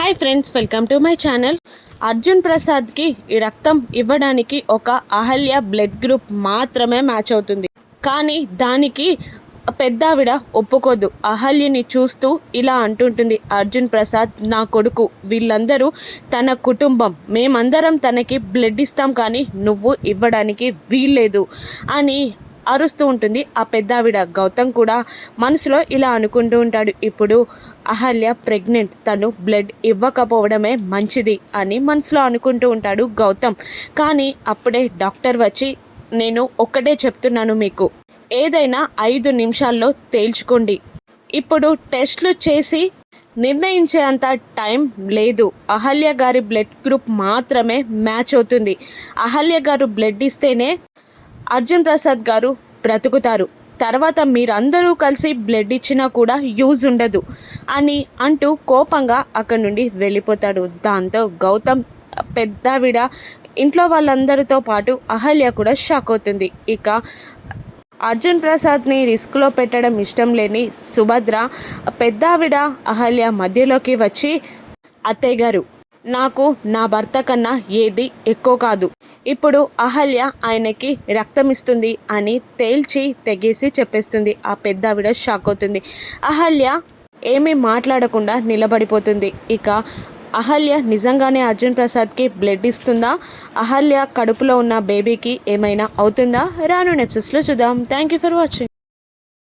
Hi friends, welcome to my channel. Arjun ప్రసాద్కి ఈ రక్తం ఇవ్వడానికి ఒక అహల్య బ్లడ్ గ్రూప్ మాత్రమే మ్యాచ్ అవుతుంది. కానీ దానికి పెద్దావిడ ఒప్పుకోదు. అహల్యని చూస్తూ ఇలా అంటుంటుంది, అర్జున్ ప్రసాద్ నా కొడుకు, వీళ్ళందరూ తన కుటుంబం, మేమందరం తనకి బ్లడ్ ఇస్తాం కానీ నువ్వు ఇవ్వడానికి వీల్లేదు అని అరుస్తూ ఉంటుంది ఆ పెద్దావిడ. గౌతమ్ కూడా మనసులో ఇలా అనుకుంటూ ఉంటాడు, ఇప్పుడు అహల్య ప్రెగ్నెంట్, తను బ్లడ్ ఇవ్వకపోవడమే మంచిది అని మనసులో అనుకుంటూ ఉంటాడు గౌతమ్. కానీ అప్పుడే డాక్టర్ వచ్చి, నేను ఒక్కటే చెప్తున్నాను మీకు, ఏదైనా 5 నిమిషాల్లో తేల్చుకోండి, ఇప్పుడు టెస్ట్లు చేసి నిర్ణయించే అంత టైం లేదు, అహల్య గారి బ్లడ్ గ్రూప్ మాత్రమే మ్యాచ్ అవుతుంది, అహల్య గారు బ్లడ్ ఇస్తేనే అర్జున్ ప్రసాద్ గారు బ్రతుకుతారు, తర్వాత మీరందరూ కలిసి బ్లడ్ ఇచ్చినా కూడా యూజ్ ఉండదు అని అంటూ కోపంగా అక్కడి నుండి వెళ్ళిపోతాడు. దాంతో గౌతమ్, పెద్దావిడ, ఇంట్లో వాళ్ళందరితో పాటు అహల్య కూడా షాక్ అవుతుంది. ఇక అర్జున్ ప్రసాద్ని రిస్క్లో పెట్టడం ఇష్టం లేని సుభద్ర, పెద్దావిడ అహల్య మధ్యలోకి వచ్చి, అత్తయ్య గారు, నాకు నా భర్త కన్నా ఏది ఎక్కువ కాదు, ఇప్పుడు అహల్య ఆయనకి రక్తం ఇస్తుంది అని తేల్చి తెగేసి చెప్పేస్తుంది. ఆ పెద్దావిడ షాక్ అవుతుంది. అహల్య ఏమీ మాట్లాడకుండా నిలబడిపోతుంది. ఇక అహల్య నిజంగానే అర్జున్ ప్రసాద్కి బ్లడ్ ఇస్తుందా, అహల్య కడుపులో ఉన్న బేబీకి ఏమైనా అవుతుందా, రాను ఎపిసోడ్స్లో చూద్దాం. Thank you for watching.